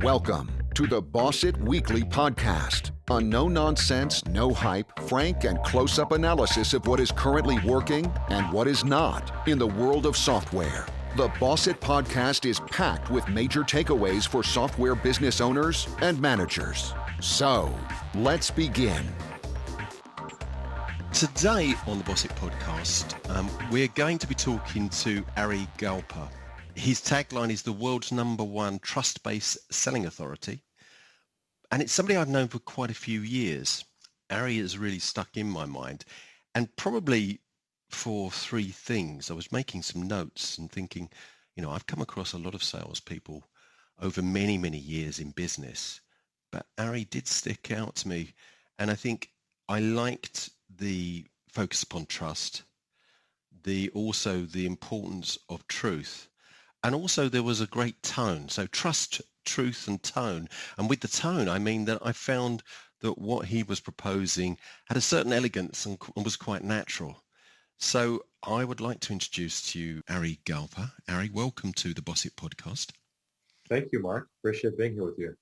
Welcome to the Boss It Weekly podcast, a no-nonsense, no-hype, frank, and close-up analysis of what is currently working and what is not in the world of software. The Boss It podcast is packed with major takeaways for software business owners and managers. So, let's begin. Today on the Boss It podcast, we're going to be talking to Ari Galper. His tagline is the world's #1 TrustBased selling authority. And it's somebody I've known for quite a few years. Ari has really stuck in my mind. And probably for three things. I was making some notes and thinking, I've come across a lot of salespeople over many, many years in business. But Ari did stick out to me. And I think I liked the focus upon trust, also the importance of truth. And also there was a great tone. So trust, truth, and tone. And with the tone, I mean that I found that what he was proposing had a certain elegance and was quite natural. So I would like to introduce to you Ari Galper. Ari, welcome to the Boss It podcast. Thank you, Mark. Appreciate being here with you.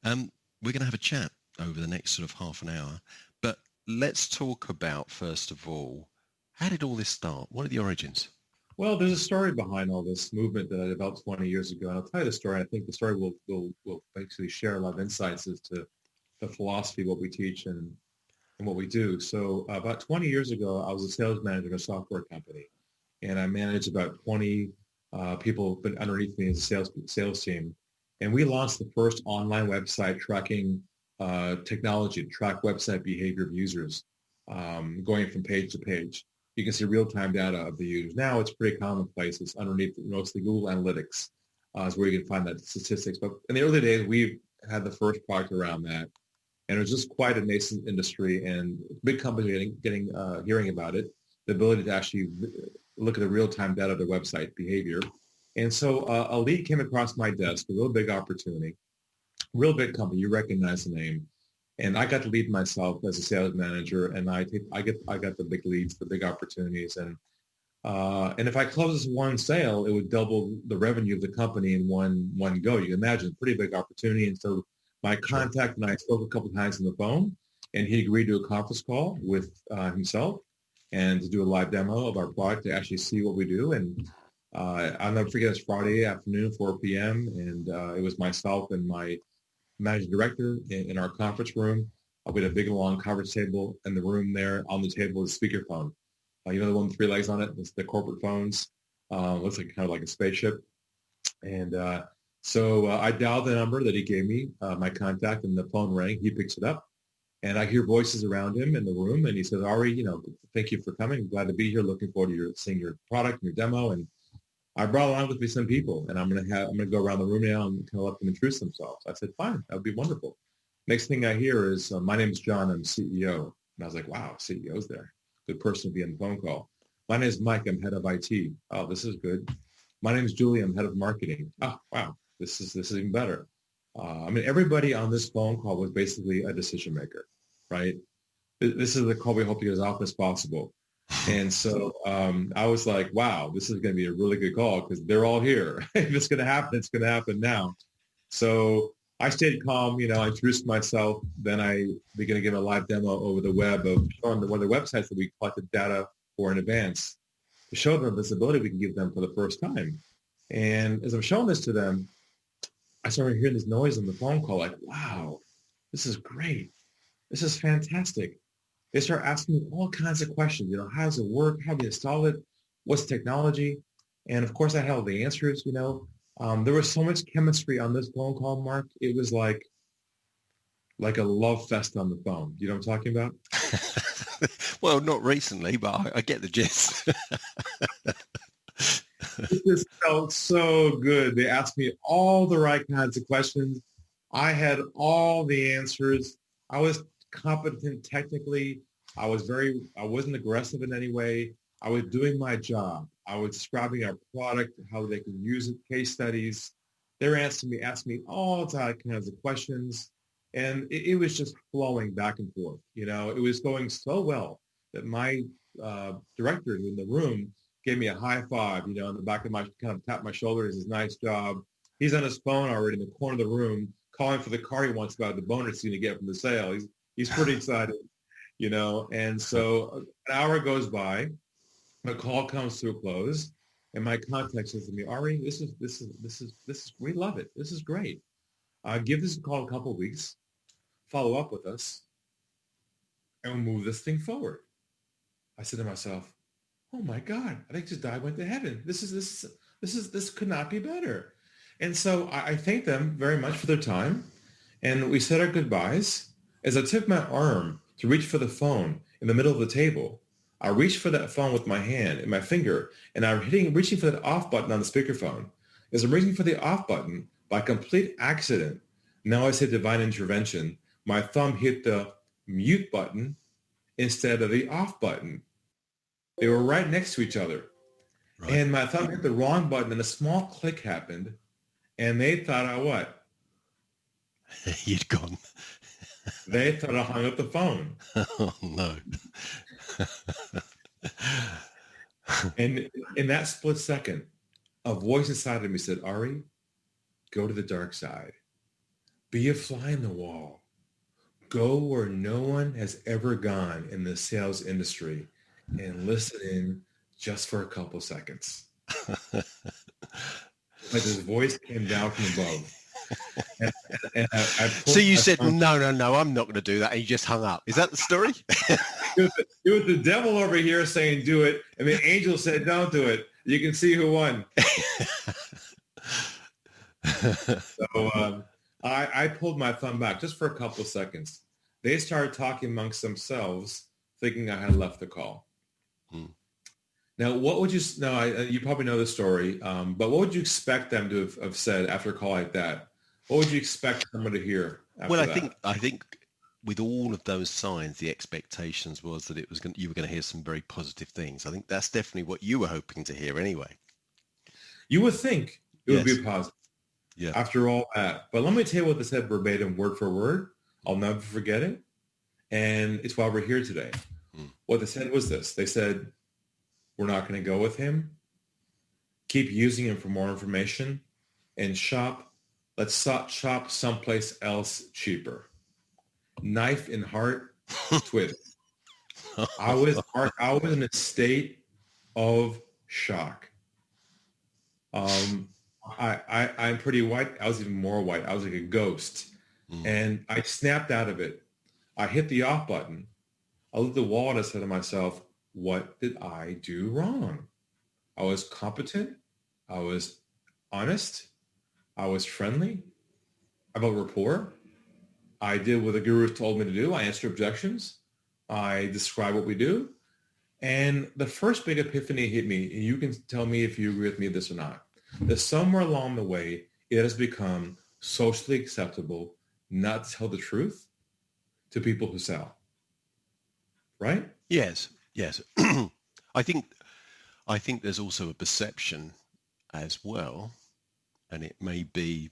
We're going to have a chat over the next sort of half an hour. But let's talk about, first of all, how did all this start? What are the origins? Well, there's a story behind all this movement that I developed 20 years ago, and I'll tell you the story. I think the story will basically share a lot of insights as to the philosophy, what we teach, and what we do. So about 20 years ago, I was a sales manager in a software company, and I managed about 20 people underneath me as a sales team. And we launched the first online website tracking technology to track website behavior of users, going from page to page. You can see real-time data of the users. Now it's pretty commonplace. It's underneath mostly Google Analytics is where you can find that statistics. But in the early days, we had the first product around that. And it was just quite a nascent industry, and big companies getting hearing about it, the ability to actually look at the real-time data of their website behavior. And so a lead came across my desk, a real big opportunity, real big company. You recognize the name. And I got to lead myself as a sales manager, and I got the big leads, the big opportunities, and if I close this one sale, it would double the revenue of the company in one go. You can imagine, a pretty big opportunity. And so my contact and I spoke a couple of times on the phone, and he agreed to a conference call with himself and to do a live demo of our product to actually see what we do. And I'll never forget, it's Friday afternoon, 4 p.m., and it was myself and my managing director in our conference room. We had a big, long conference table in the room there. On the table is a speakerphone. The one with 3 legs on it? It's the corporate phones. Looks like kind of like a spaceship. And so I dialed the number that he gave me, my contact, and the phone rang. He picks it up. And I hear voices around him in the room. And he says, Ari, thank you for coming. I'm glad to be here. Looking forward to seeing your product and your demo. And I brought along with me some people, and I'm going to go around the room now and kind of let them introduce themselves. I said, fine, that would be wonderful. Next thing I hear is, my name is John, I'm CEO. And I was like, wow, CEO's there. Good person to be on the phone call. My name is Mike, I'm head of IT. Oh, this is good. My name is Julie, I'm head of marketing. Oh, wow, this is even better. Everybody on this phone call was basically a decision maker, right? This is the call we hope to get as often as possible. And so I was like, wow, this is going to be a really good call because they're all here. If it's going to happen, it's going to happen now. So I stayed calm, I introduced myself. Then I began to give a live demo over the web of showing one of the websites that we collected data for in advance to show them visibility we can give them for the first time. And as I'm showing this to them, I started hearing this noise on the phone call, like, wow, this is great. This is fantastic. They start asking me all kinds of questions. How does it work? How do you install it? What's technology? And of course, I had all the answers. There was so much chemistry on this phone call, Mark. It was like a love fest on the phone. You know what I'm talking about? Well, not recently, but I get the gist. It just felt so good. They asked me all the right kinds of questions. I had all the answers. I was competent technically. I wasn't aggressive in any way. I was doing my job. I was describing our product, how they can use it, case studies. They were asking me all kinds of questions. And it was just flowing back and forth. It was going so well that my director in the room gave me a high five, on the back of my, kind of tapped my shoulder and says, nice job. He's on his phone already in the corner of the room, calling for the car he wants about the bonus he's going to get from the sale. He's pretty excited, And so an hour goes by, the call comes to a close, and my contact says to me, Ari, this is we love it. This is great. Give this a call a couple of weeks, follow up with us, and we'll move this thing forward. I said to myself, oh my God, I think this guy went to heaven. This could not be better. And so I thank them very much for their time. And we said our goodbyes. As I took my arm to reach for the phone in the middle of the table, I reached for that phone with my hand and my finger, and I'm reaching for that off button on the speakerphone. As I'm reaching for the off button, by complete accident, now I say divine intervention, my thumb hit the mute button instead of the off button. They were right next to each other. Right. And my thumb hit the wrong button, and a small click happened, and they thought I what? You'd gone. They thought I hung up the phone. Oh, no. And in that split second, a voice inside of me said, Ari, go to the dark side. Be a fly in the wall. Go where no one has ever gone in the sales industry and listen in just for a couple seconds. Like this voice came down from above. And so you said, no, I'm not going to do that. And you just hung up. Is that the story? It was the devil over here saying, do it. And the angel said, don't do it. You can see who won. So I pulled my thumb back just for a couple of seconds. They started talking amongst themselves, thinking I had left the call. Now, what would you? You probably know the story, but what would you expect them to have said after a call like that? What would you expect someone to hear? After that? I think with all of those signs, the expectations was that you were going to hear some very positive things. I think that's definitely what you were hoping to hear, anyway. You would think it would be positive. Yeah. After all that, but let me tell you what they said verbatim, word for word. I'll never forget it, and it's why we're here today. What they said was this: they said, we're not going to go with him. Keep using him for more information and shop. Let's shop someplace else cheaper. Knife in heart, twist. I was in a state of shock. I'm pretty white. I was even more white. I was like a ghost. And I snapped out of it. I hit the off button. I looked at the wall and I said to myself, what did I do wrong? I was competent. I was honest. I was friendly. I built rapport. I did what the guru told me to do. I answered objections. I described what we do. And the first big epiphany hit me, and you can tell me if you agree with me this or not, that somewhere along the way, it has become socially acceptable not to tell the truth to people who sell. Right? Yes. I think there's also a perception as well, and it may be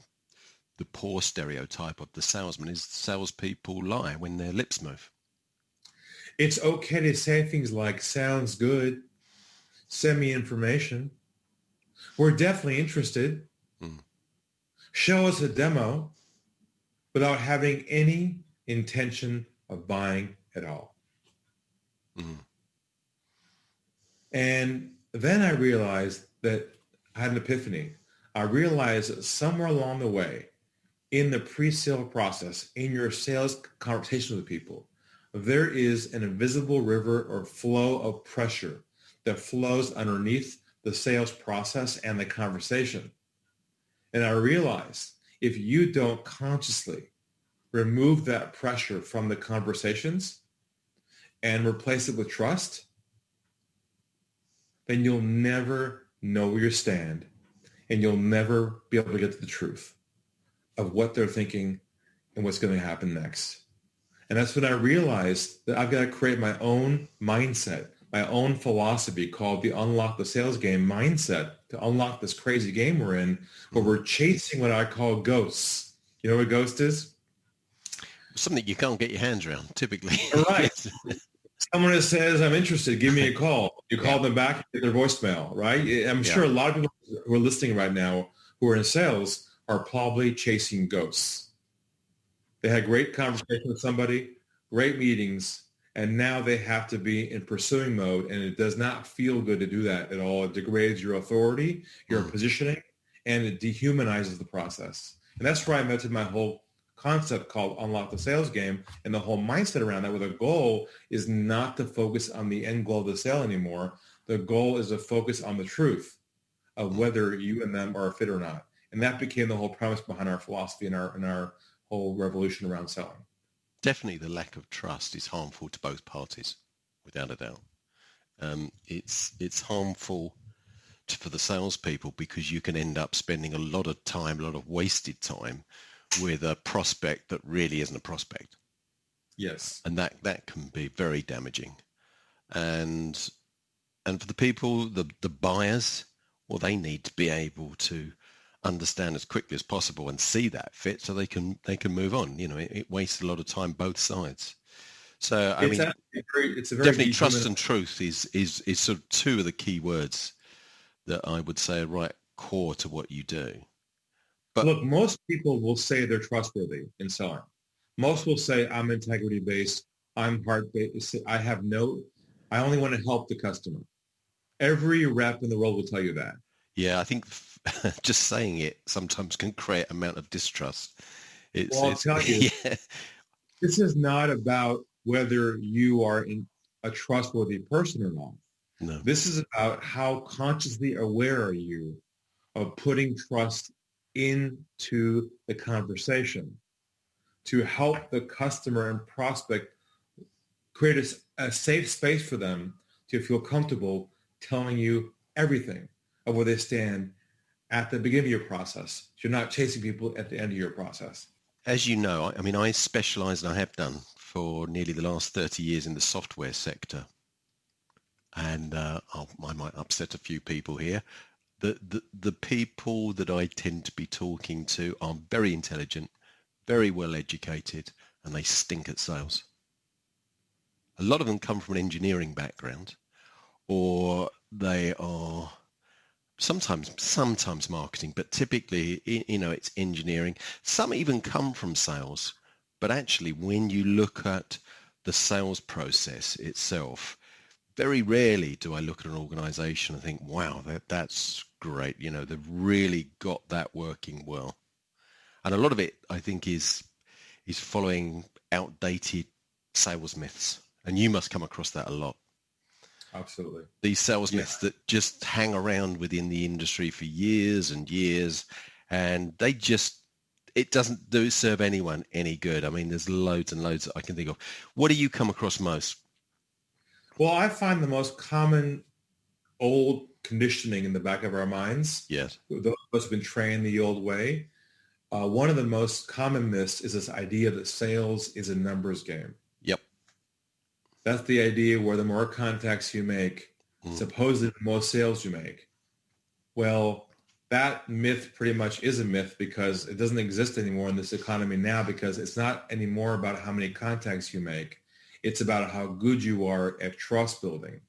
the poor stereotype of the salesman, is salespeople lie when their lips move. It's okay to say things like, sounds good, send me information. We're definitely interested. Show us a demo without having any intention of buying at all. And then I realized that I had an epiphany. I realized that somewhere along the way, in the pre-sale process, in your sales conversation with people, there is an invisible river or flow of pressure that flows underneath the sales process and the conversation. And I realized if you don't consciously remove that pressure from the conversations and replace it with trust, then you'll never know where you stand, and you'll never be able to get to the truth of what they're thinking and what's going to happen next. And that's when I realized that I've got to create my own mindset, my own philosophy called the Unlock the Sales Game mindset to unlock this crazy game we're in, where we're chasing what I call ghosts. You know what a ghost is? Something you can't get your hands around, typically. Right. Someone that says, I'm interested, give me a call. You call them back, get their voicemail, right? I'm sure a lot of people who are listening right now who are in sales are probably chasing ghosts. They had great conversation with somebody, great meetings, and now they have to be in pursuing mode, and it does not feel good to do that at all. It degrades your authority, your positioning, and it dehumanizes the process. And that's where I invented my whole concept called Unlock the Sales Game, and the whole mindset around that, where the goal is not to focus on the end goal of the sale anymore. The goal is to focus on the truth of whether you and them are a fit or not. And that became the whole premise behind our philosophy and our whole revolution around selling. Definitely the lack of trust is harmful to both parties, without a doubt. It's harmful for the salespeople because you can end up spending a lot of time, a lot of wasted time with a prospect that really isn't a prospect. Yes. And that can be very damaging. And for the people, the buyers, well, they need to be able to understand as quickly as possible and see that fit so they can move on. You know, it wastes a lot of time both sides. So I mean, it's a very definitely trust and truth is sort of two of the key words that I would say are right core to what you do. But look, most people will say they're trustworthy in selling. Most will say I'm integrity based, I'm heart based, I only want to help the customer. Every rep in the world will tell you that. Yeah, I think just saying it sometimes can create an amount of distrust. I'll tell you, yeah. This is not about whether you are a trustworthy person or not. No. This is about how consciously aware are you of putting trust into the conversation to help the customer and prospect create a safe space for them to feel comfortable telling you everything of where they stand at the beginning of your process. You're not chasing people at the end of your process. As you know, I mean, I specialize, and I have done for nearly the last 30 years in the software sector. And I might upset a few people here. The people that I tend to be talking to are very intelligent, very well educated, and they stink at sales. A lot of them come from an engineering background, or they are sometimes marketing, but typically, you know, it's engineering. Some even come from sales, but actually when you look at the sales process itself, very rarely do I look at an organization and think, wow, that's great. You know, they've really got that working well. And a lot of it, I think, is following outdated sales myths. And you must come across that a lot. Absolutely. These sales myths that just hang around within the industry for years and years, and it doesn't serve anyone any good. I mean, there's loads and loads that I can think of. What do you come across most? Well, I find the most common old conditioning in the back of our minds. Yes. Those of us have been trained the old way. One of the most common myths is this idea that sales is a numbers game. Yep. That's the idea where the more contacts you make, supposedly the more sales you make. Well, that myth pretty much is a myth because it doesn't exist anymore in this economy now, because it's not anymore about how many contacts you make. It's about how good you are at trust building,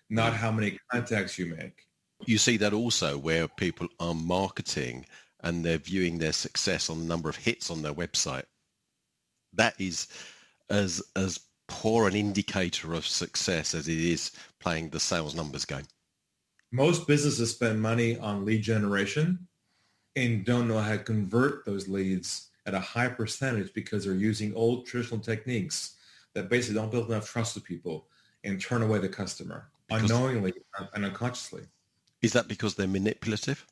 not how many contacts you make. You see that also where people are marketing and they're viewing their success on the number of hits on their website. That is as poor an indicator of success as it is playing the sales numbers game. Most businesses spend money on lead generation and don't know how to convert those leads at a high percentage because they're using old traditional techniques that basically don't build enough trust with people and turn away the customer unknowingly and unconsciously. Is that because they're manipulative?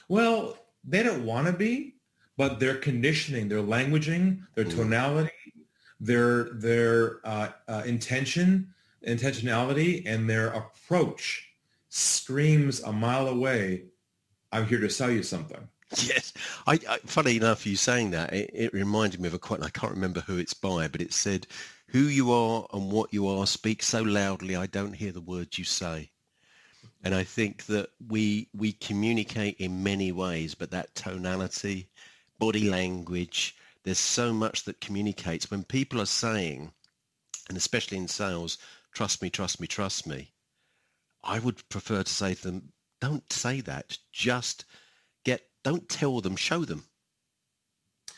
Well, they don't want to be, but their conditioning, their languaging, their tonality, their intentionality, and their approach screams a mile away, I'm here to sell you something. Yes. I funny enough, you saying that, it reminded me of a quote, and I can't remember who it's by, but it said, who you are and what you are speak so loudly I don't hear the words you say. And I think that we communicate in many ways, but that tonality, body language, there's so much that communicates. When people are saying, and especially in sales, trust me, trust me, trust me, I would prefer to say to them, don't say that. Just get don't tell them, show them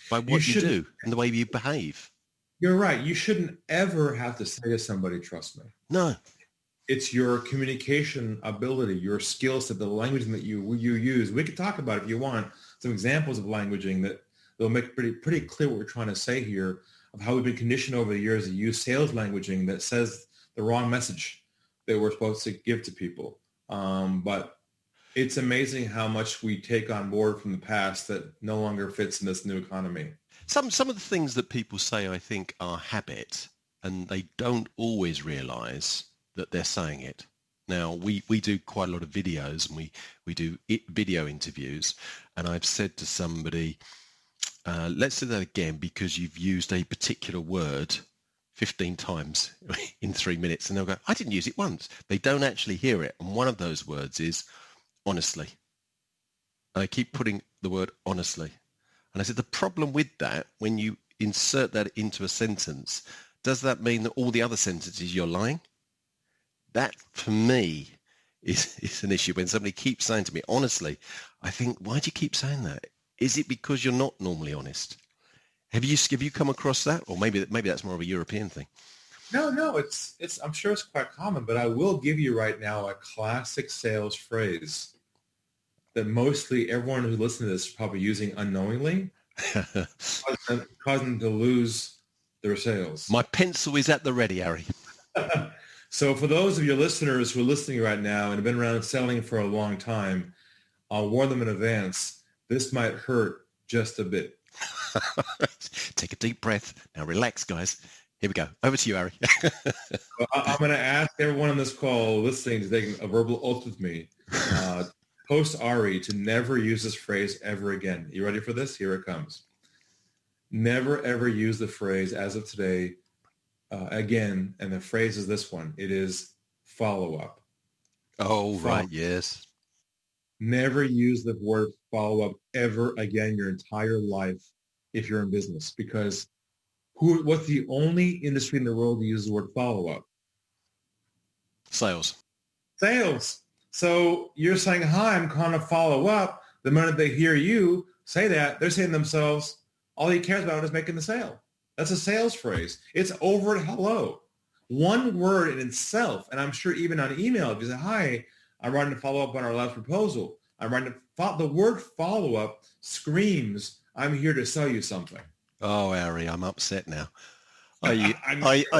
by what you do and the way you behave. You're right. You shouldn't ever have to say to somebody, trust me. No. It's your communication ability, your skill set, the language that you use. We could talk about, if you want, some examples of languaging that will make pretty clear what we're trying to say here, of how we've been conditioned over the years to use sales languaging that says the wrong message that we're supposed to give to people. But it's amazing how much we take on board from the past that no longer fits in this new economy. Some of the things that people say, I think, are habit, and they don't always realize that they're saying it. Now, we do quite a lot of videos, and we do video interviews, and I've said to somebody, let's do that again because you've used a particular word 15 times in 3 minutes. And they'll go, I didn't use it once. They don't actually hear it. And one of those words is honestly. And I keep putting the word honestly. And I said, the problem with that, when you insert that into a sentence, does that mean that all the other sentences you're lying? That, for me, is an issue. When somebody keeps saying to me, honestly, I think, why do you keep saying that? Is it because you're not normally honest? Have you come across that? Or maybe that's more of a European thing. No, it's I'm sure it's quite common, but I will give you right now a classic sales phrase that mostly everyone who listens to this is probably using unknowingly, causing them to lose their sales. My pencil is at the ready, Ari. So for those of your listeners who are listening right now and have been around selling for a long time, I'll warn them in advance, this might hurt just a bit. Take a deep breath. Now relax, guys. Here we go. Over to you, Ari. I'm going to ask everyone on this call listening to take a verbal oath with me. Post Ari to never use this phrase ever again. You ready for this? Here it comes. Never, ever use the phrase as of today again. And the phrase is this one. It is follow-up. Oh, right. Yes. Never use the word follow-up ever again your entire life if you're in business, because what's the only industry in the world that uses the word follow-up? Sales. So you're saying, hi, I'm calling to follow up. The minute they hear you say that, they're saying to themselves, all he cares about is making the sale. That's a sales phrase. It's over at hello. One word in itself, and I'm sure even on email, if you say, hi, I'm writing to follow up on our last proposal. I'm writing to the word follow-up screams, I'm here to sell you something. Oh, Ari, I'm upset now. I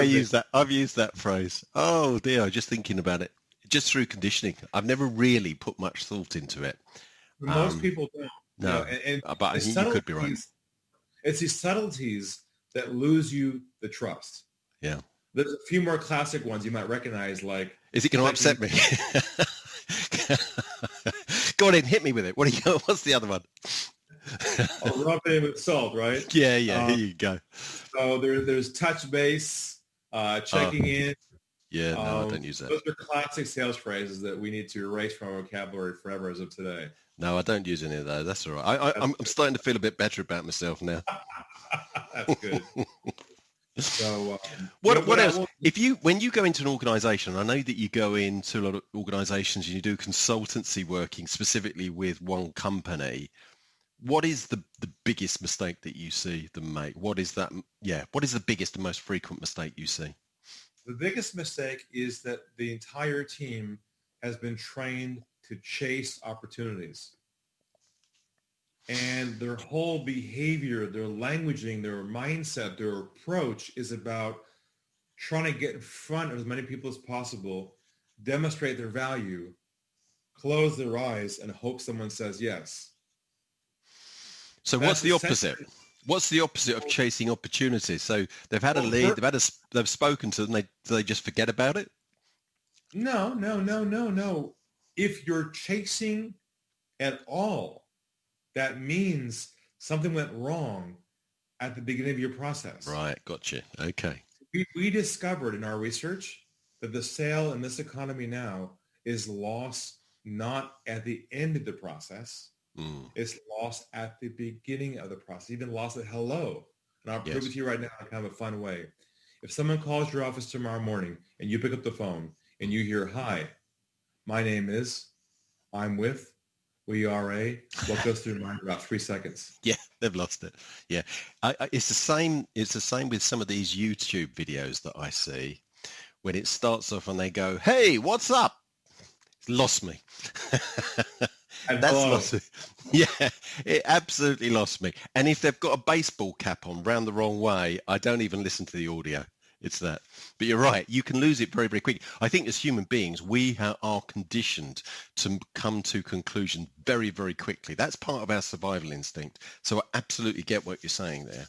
use that. I've used that phrase. Oh dear, just thinking about it. Just through conditioning. I've never really put much thought into it. Most people don't. No, but I think you could be right. It's these subtleties that lose you the trust. Yeah. There's a few more classic ones you might recognize, like... Is it going to upset me? Go on in, hit me with it. What's the other one? Rub it in with salt, right? Yeah, here you go. So there's touch base, checking in. Yeah, no, I don't use that. Those are classic sales phrases that we need to erase from our vocabulary forever as of today. No, I don't use any of those. That's all right. I'm starting to feel a bit better about myself now. That's good. So what else? When you go into an organization, I know that you go into a lot of organizations and you do consultancy working specifically with one company. What is the biggest mistake that you see them make? What is that? Yeah. What is the biggest and most frequent mistake you see? The biggest mistake is that the entire team has been trained to chase opportunities. And their whole behavior, their languaging, their mindset, their approach is about trying to get in front of as many people as possible, demonstrate their value, close their eyes, and hope someone says yes. So what's the opposite? What's the opposite of chasing opportunities? So they've had a lead, they've spoken to them, do they just forget about it? No. If you're chasing at all, that means something went wrong at the beginning of your process. Right, gotcha. Okay. We discovered in our research that the sale in this economy now is lost not at the end of the process. It's lost at the beginning of the process, even lost at hello. And I'll prove it to you right now in kind of a fun way. If someone calls your office tomorrow morning and you pick up the phone and you hear, hi, my name is, I'm with, what goes through your mind in about 3 seconds? Yeah, they've lost it. Yeah, it's the same. It's the same with some of these YouTube videos that I see. When it starts off and they go, "Hey, what's up?" It's lost me. That's lost me. Yeah, it absolutely lost me. And if they've got a baseball cap on round the wrong way, I don't even listen to the audio. It's that. But you're right. You can lose it very, very quick. I think as human beings, we are conditioned to come to conclusions very, very quickly. That's part of our survival instinct. So I absolutely get what you're saying there.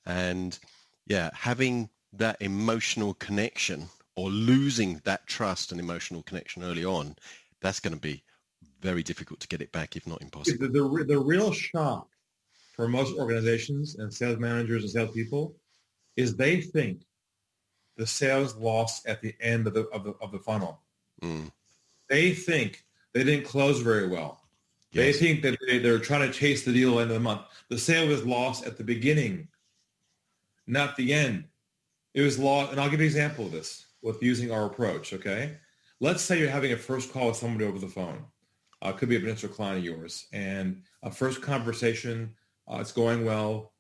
And yeah, having that emotional connection or losing that trust and emotional connection early on, that's going to be very difficult to get it back, if not impossible. The real shock for most organizations and sales managers and salespeople is they think the sales lost at the end of the funnel. Mm. They think they didn't close very well. Yes. They think that they're trying to chase the deal end of the month. The sale was lost at the beginning, not the end. It was lost, and I'll give you an example of this with using our approach, okay? Let's say you're having a first call with somebody over the phone. It could be a potential client of yours. And a first conversation, it's going well,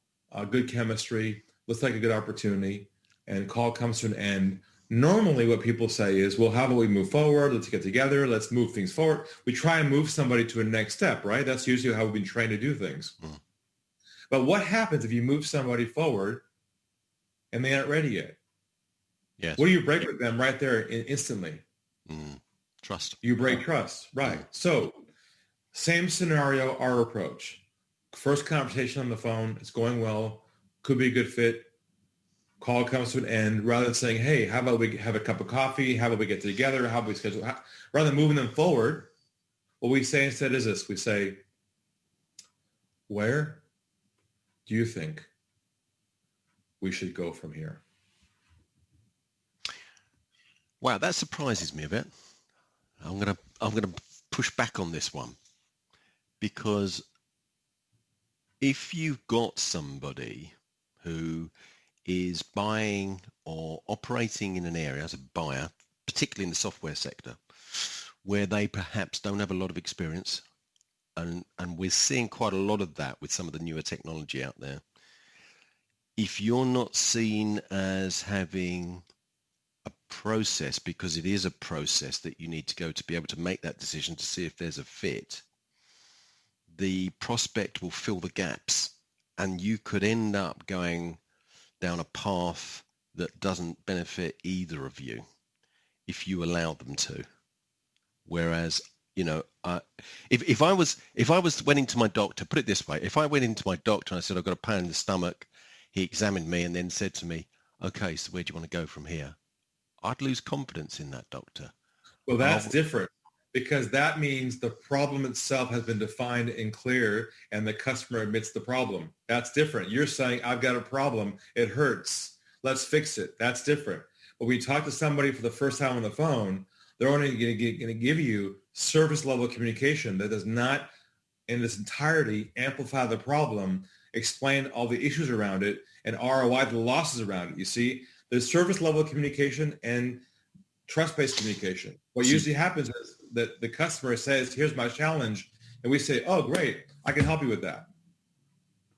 good chemistry, looks like a good opportunity, and call comes to an end. Normally what people say is, well, how about we move forward? Let's get together. Let's move things forward. We try and move somebody to a next step, right? That's usually how we've been trained to do things. Mm. But what happens if you move somebody forward and they aren't ready yet? Yes. What do you break with them right there instantly? Trust. You break trust, right. So same scenario, our approach. First conversation on the phone, it's going well, could be a good fit. Call comes to an end. Rather than saying, hey, how about we have a cup of coffee? How about we get together? How about we schedule? Rather than moving them forward, what we say instead is this. We say, where do you think we should go from here? Wow, that surprises me a bit. I'm gonna push back on this one, because if you've got somebody who is buying or operating in an area as a buyer, particularly in the software sector, where they perhaps don't have a lot of experience, and we're seeing quite a lot of that with some of the newer technology out there. If you're not seen as having a process, because it is a process that you need to go to be able to make that decision to see if there's a fit, the prospect will fill the gaps, and you could end up going down a path that doesn't benefit either of you if you allow them to. Whereas, you know, if I went into my doctor, put it this way, if I went into my doctor and I said, I've got a pain in the stomach, he examined me and then said to me, okay, so where do you want to go from here? I'd lose confidence in that doctor. Well, that's different, because that means the problem itself has been defined and clear, and the customer admits the problem. That's different. You're saying, I've got a problem. It hurts. Let's fix it. That's different. But when you talk to somebody for the first time on the phone, they're only going to give you surface level communication that does not, in its entirety, amplify the problem, explain all the issues around it, and ROI the losses around it. You see, there's surface level communication and trust-based communication. What usually happens is that the customer says, here's my challenge, and we say, oh, great, I can help you with that.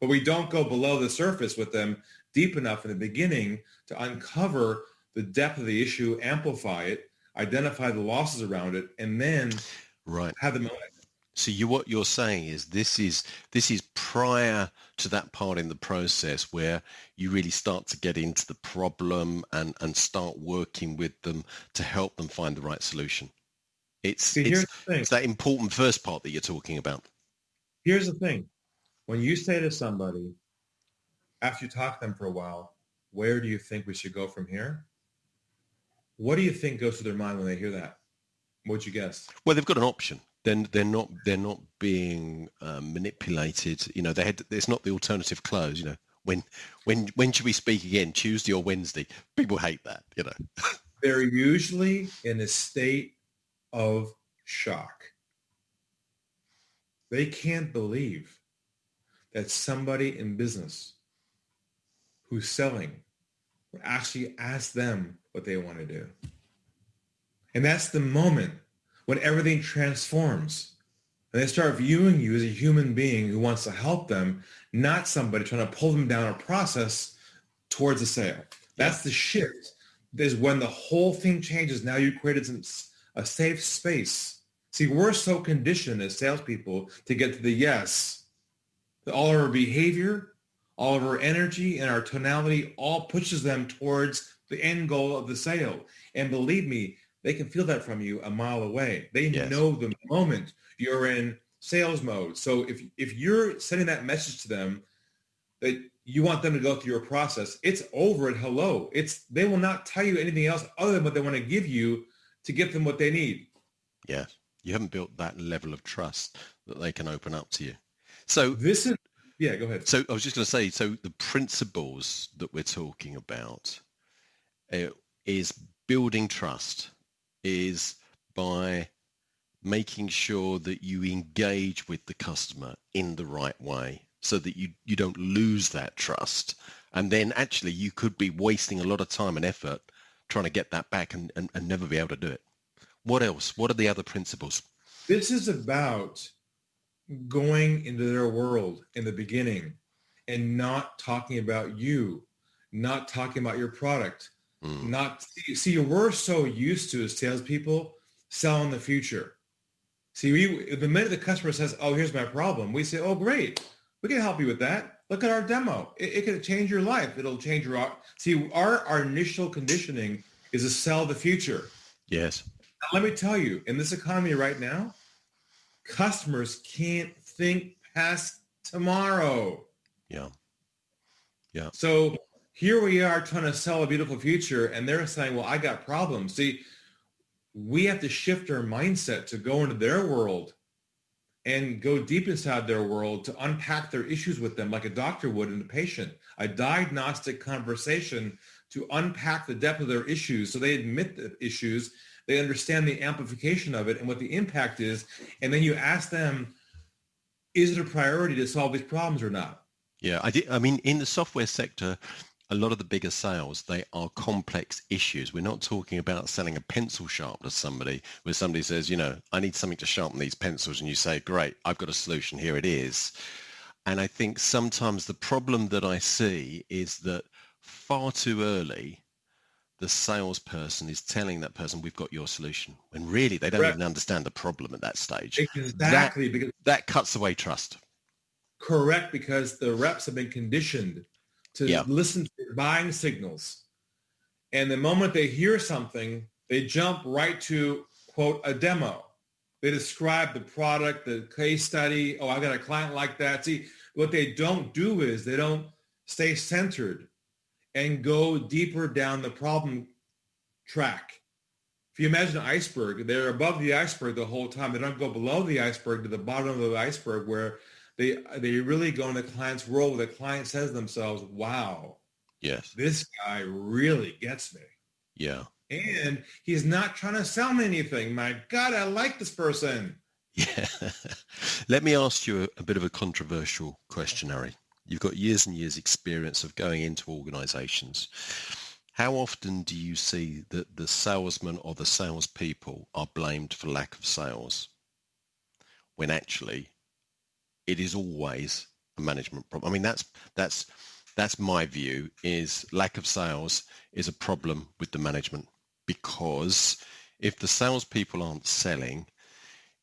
But we don't go below the surface with them deep enough in the beginning to uncover the depth of the issue, amplify it, identify the losses around it, and then have them. So what you're saying is this is prior to that part in the process where you really start to get into the problem and start working with them to help them find the right solution. It's that important first part that you're talking about. Here's the thing. When you say to somebody, after you talk to them for a while, where do you think we should go from here? What do you think goes through their mind when they hear that? What'd you guess? Well, they've got an option. Then they're not being manipulated. You know, it's not the alternative close. You know, when should we speak again? Tuesday or Wednesday? People hate that. You know, they're usually in a state of shock. They can't believe that somebody in business who's selling would actually ask them what they want to do. And that's the moment when everything transforms. And they start viewing you as a human being who wants to help them, not somebody trying to pull them down a process towards a sale. That's the shift. Is when the whole thing changes. Now you created a safe space. See, we're so conditioned as salespeople to get to the yes. That all of our behavior, all of our energy, and our tonality all pushes them towards the end goal of the sale. And believe me, they can feel that from you a mile away. They know the moment you're in sales mode. So if you're sending that message to them that you want them to go through your process, it's over at hello. They will not tell you anything else other than what they want to give you to give them what they need. Yeah. You haven't built that level of trust that they can open up to you. So go ahead. So I was just going to say, so the principles that we're talking about is building trust, is by making sure that you engage with the customer in the right way so that you don't lose that trust. And then actually you could be wasting a lot of time and effort trying to get that back and never be able to do it. What else? What are the other principles? This is about going into their world in the beginning and not talking about you, not talking about your product, we're so used to as salespeople selling the future. See, the minute the customer says, oh, here's my problem, we say, oh, great. We can help you with that. Look at our demo. It can change your life. It'll change our initial conditioning is to sell the future. Yes. Now, let me tell you, in this economy right now, customers can't think past tomorrow. Yeah. So here we are trying to sell a beautiful future, and they're saying, well, I got problems. See, we have to shift our mindset to go into their world and go deep inside their world to unpack their issues with them like a doctor would in a patient, a diagnostic conversation to unpack the depth of their issues so they admit the issues, they understand the amplification of it and what the impact is, and then you ask them, is it a priority to solve these problems or not? Yeah, I mean, in the software sector, a lot of the bigger sales, they are complex issues. We're not talking about selling a pencil sharpener to somebody where somebody says, I need something to sharpen these pencils. And you say, great, I've got a solution. Here it is. And I think sometimes the problem that I see is that far too early, the salesperson is telling that person, we've got your solution. When really they don't even understand the problem at that stage. Exactly. Because that cuts away trust. Correct, because the reps have been conditioned to listen to your buying signals. And the moment they hear something, they jump right to, quote, a demo. They describe the product, the case study. Oh, I got a client like that. See, what they don't do is they don't stay centered and go deeper down the problem track. If you imagine an iceberg, they're above the iceberg the whole time. They don't go below the iceberg to the bottom of the iceberg where they really go in the client's world where the client says to themselves, wow, yes, this guy really gets me. Yeah. And he's not trying to sell me anything. My God, I like this person. Yeah. Let me ask you a bit of a controversial question, Ari. You've got years and years experience of going into organizations. How often do you see that the salesman or the salespeople are blamed for lack of sales when actually it is always a management problem? I mean, that's my view, is lack of sales is a problem with the management, because if the salespeople aren't selling,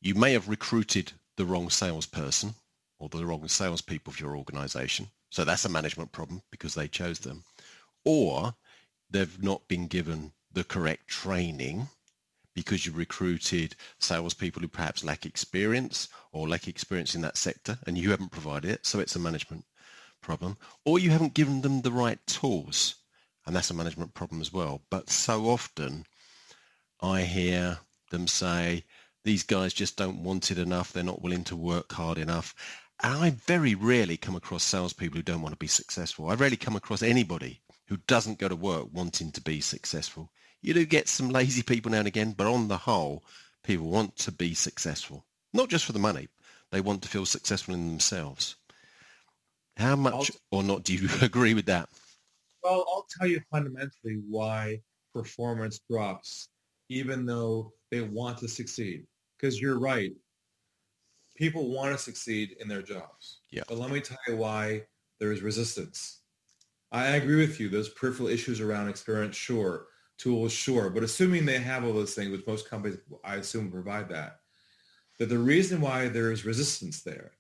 you may have recruited the wrong salesperson or the wrong salespeople for your organization. So that's a management problem because they chose them. Or they've not been given the correct training because you recruited salespeople who perhaps lack experience or lack experience in that sector and you haven't provided it. So it's a management problem. Or you haven't given them the right tools, and that's a management problem as well. But so often I hear them say, these guys just don't want it enough. They're not willing to work hard enough. And I very rarely come across salespeople who don't want to be successful. I rarely come across anybody who doesn't go to work wanting to be successful. You do get some lazy people now and again, but on the whole, people want to be successful. Not just for the money. They want to feel successful in themselves. How much or not do you agree with that? Well, I'll tell you fundamentally why performance drops, even though they want to succeed. Because you're right. people want to succeed in their jobs. Yeah. But let me tell you why there is resistance. I agree with you. There's peripheral issues around experience, sure. Tools, sure. But assuming they have all those things, which most companies, I assume, provide that the reason why there is resistance there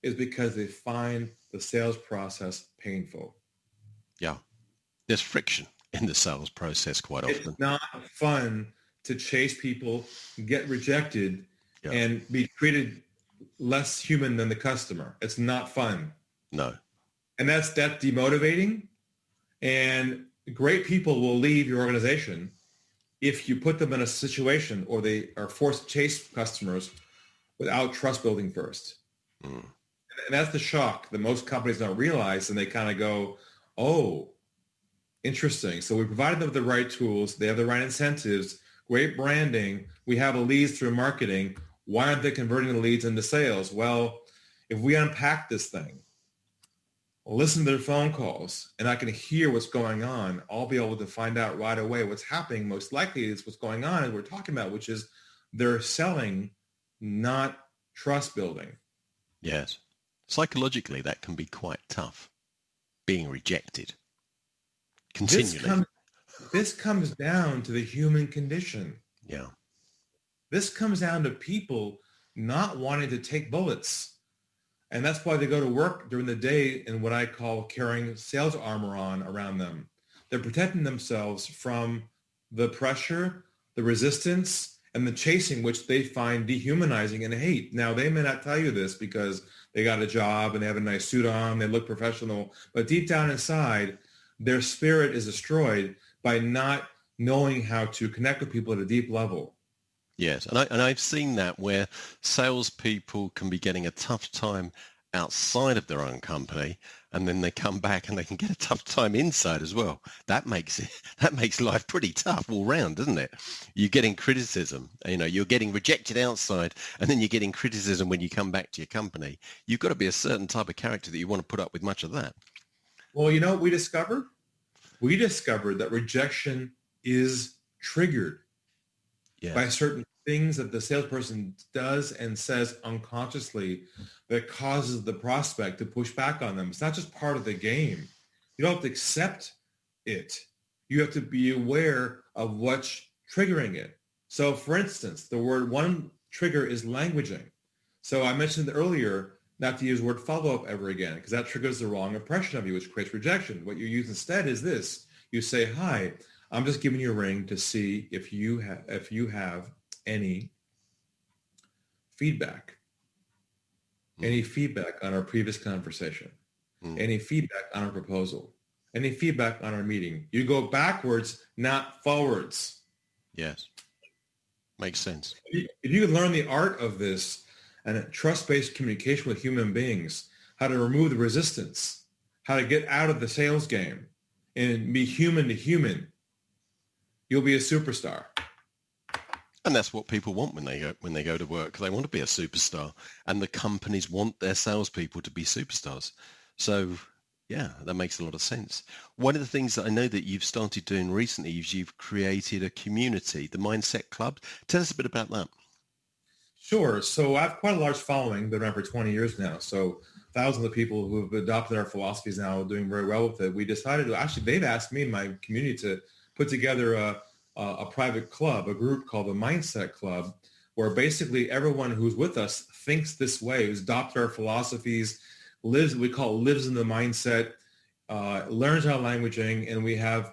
is because they find the sales process painful. Yeah. There's friction in the sales process quite often. It's not fun to chase people, get rejected, and be treated less human than the customer. It's not fun. No. And that's demotivating. And great people will leave your organization if you put them in a situation or they are forced to chase customers without trust building first. And that's the shock that most companies don't realize. And they kind of go, oh, interesting. So we provided them with the right tools. They have the right incentives, great branding. We have the leads through marketing. Why aren't they converting the leads into sales? Well, if we unpack this thing, listen to their phone calls, and I can hear what's going on, I'll be able to find out right away what's happening. Most likely is what's going on, as we're talking about, which is they're selling, not trust building. Yes. Psychologically, that can be quite tough, being rejected continually. This comes down to the human condition. Yeah. This comes down to people not wanting to take bullets. And that's why they go to work during the day in what I call carrying sales armor on around them. They're protecting themselves from the pressure, the resistance, and the chasing, which they find dehumanizing and hate. Now, they may not tell you this because they got a job and they have a nice suit on, they look professional, but deep down inside, their spirit is destroyed by not knowing how to connect with people at a deep level. Yes, and I've seen that where salespeople can be getting a tough time outside of their own company, and then they come back and they can get a tough time inside as well. That makes life pretty tough all round, doesn't it? You're getting criticism, you're getting rejected outside, and then you're getting criticism when you come back to your company. You've got to be a certain type of character that you want to put up with much of that. Well, you know what we discovered? We discovered that rejection is triggered by certain things that the salesperson does and says unconsciously that causes the prospect to push back on them. It's not just part of the game. You don't have to accept it. You have to be aware of what's triggering it. So for instance, the word one trigger is languaging. So I mentioned earlier not to use the word follow-up ever again because that triggers the wrong impression of you, which creates rejection. What you use instead is this. You say, hi, I'm just giving you a ring to see if you have any feedback on our previous conversation, any feedback on our proposal, any feedback on our meeting. You go backwards, not forwards. Yes. Makes sense. If you could learn the art of this and trust-based communication with human beings, how to remove the resistance, how to get out of the sales game and be human to human, you'll be a superstar. And that's what people want when they go to work. They want to be a superstar, and the companies want their salespeople to be superstars. So, yeah, that makes a lot of sense. One of the things that I know that you've started doing recently is you've created a community, the Mindset Club. Tell us a bit about that. Sure. So I have quite a large following, been around for 20 years now. So thousands of people who have adopted our philosophies now are doing very well with it. We decided to, actually, they've asked me and my community to put together a private club, a group called the Mindset Club, where basically everyone who's with us thinks this way, who's adopted our philosophies, lives in the mindset, learns our languaging, and we have,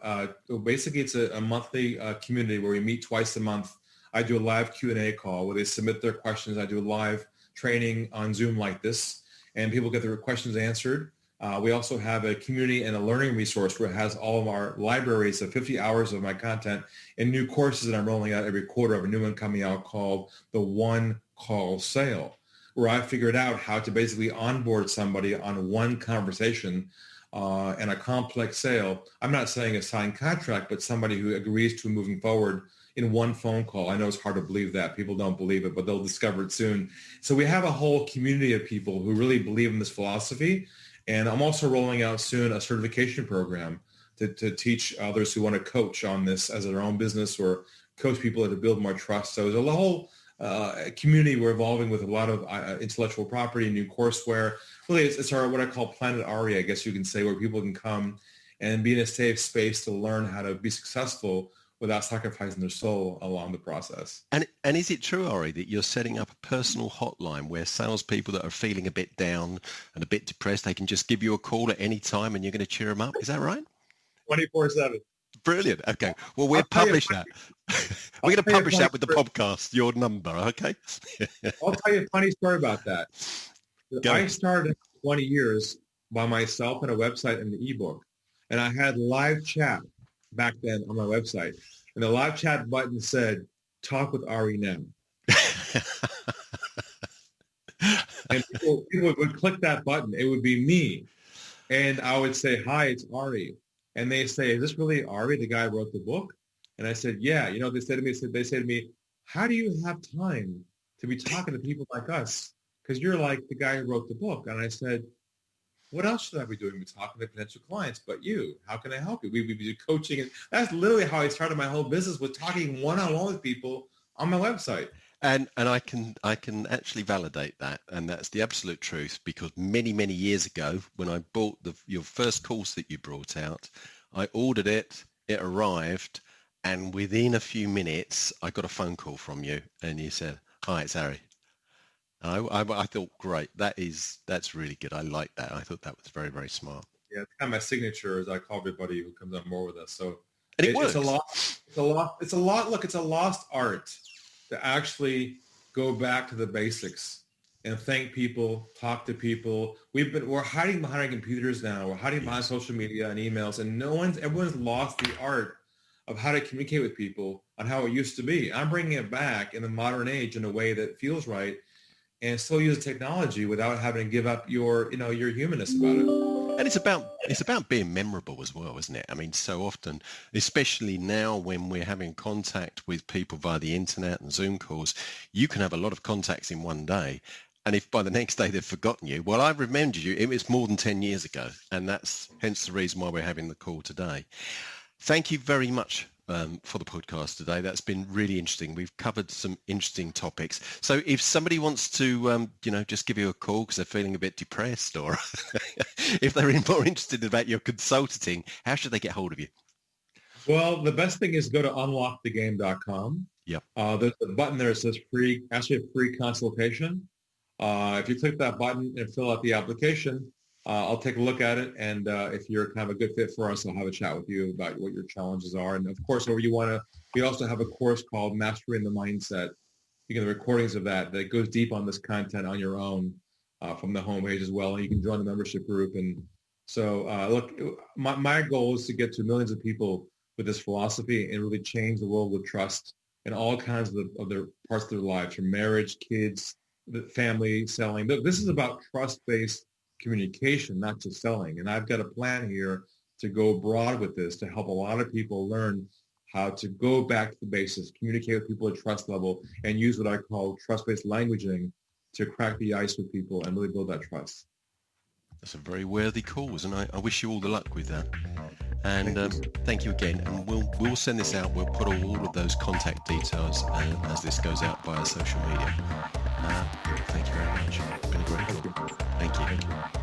basically it's a monthly community where we meet twice a month. I do a live Q&A call where they submit their questions. I do a live training on Zoom like this, and people get their questions answered. We also have a community and a learning resource where it has all of our libraries of 50 hours of my content and new courses that I'm rolling out every quarter. I have a new one coming out called the One Call Sale, where I figured out how to basically onboard somebody on one conversation and a complex sale. I'm not saying a signed contract, but somebody who agrees to moving forward in one phone call. I know it's hard to believe that. People don't believe it, but they'll discover it soon. So we have a whole community of people who really believe in this philosophy. And I'm also rolling out soon a certification program to teach others who want to coach on this as their own business or coach people to build more trust. So there's a whole community. We're evolving with a lot of intellectual property, new courseware. Really, it's our what I call Planet Ari, I guess you can say, where people can come and be in a safe space to learn how to be successful without sacrificing their soul along the process. And is it true, Ari, that you're setting up a personal hotline where salespeople that are feeling a bit down and a bit depressed, they can just give you a call at any time and you're going to cheer them up? Is that right? 24/7. Brilliant. Okay. Well, we'll publish that. We're going to publish that with the podcast, your number, okay? I'll tell you a funny story about that. I started 20 years by myself on a website and an ebook, and I had live chat back then on my website. And the live chat button said, "Talk with Ari now." And people would click that button. It would be me. And I would say, "Hi, it's Ari." And they say, "Is this really Ari, the guy who wrote the book?" And I said, "Yeah." You know, they say to me, "How do you have time to be talking to people like us? Because you're like the guy who wrote the book." And I said, "What else should I be doing? We're talking to potential clients, but you. How can I help you?" We do coaching. And that's literally how I started my whole business, with talking one-on-one with people on my website. And I can actually validate that, and that's the absolute truth, because many years ago, when I bought your first course that you brought out, I ordered it, it arrived, and within a few minutes, I got a phone call from you, and you said, "Hi, it's Ari." And I thought, great, that's really good. I like that. I thought that was very, very smart. Yeah, it's kind of my signature, as I call everybody who comes on board with us. So and it works. It's a lot. Look, it's a lost art to actually go back to the basics and thank people, talk to people. We're hiding behind our computers now. We're hiding behind social media and emails, and everyone's lost the art of how to communicate with people on how it used to be. I'm bringing it back in the modern age in a way that feels right, and still use technology without having to give up your humanness about it. And it's about being memorable as well, isn't it? I mean, so often, especially now when we're having contact with people via the internet and Zoom calls, you can have a lot of contacts in one day. And if by the next day they've forgotten you, well, I've remembered you. It was more than 10 years ago. And that's hence the reason why we're having the call today. Thank you very much for the podcast today. That's been really interesting. We've covered some interesting topics. So if somebody wants to, just give you a call because they're feeling a bit depressed, or if they're more interested about your consulting, how should they get hold of you? Well, the best thing is go to unlockthegame.com. Yep. There's a button there that says free, actually a free consultation. If you click that button and fill out the application, I'll take a look at it, and if you're kind of a good fit for us, I'll have a chat with you about what your challenges are. And of course, we also have a course called Mastering the Mindset. You get the recordings of that goes deep on this content on your own from the homepage as well. And you can join the membership group. And so, look, my goal is to get to millions of people with this philosophy and really change the world with trust in all kinds of their parts of their lives, from marriage, kids, family, selling. This is about trust-based communication, not just selling. And I've got a plan here to go broad with this to help a lot of people learn how to go back to the basics, communicate with people at trust level, and use what I call trust-based languaging to crack the ice with people and really build that trust. That's a very worthy cause, and I wish you all the luck with that. And thank you again. And we'll send this out. We'll put all of those contact details as this goes out via social media. Thank you very much. It's been a great call. Thank you.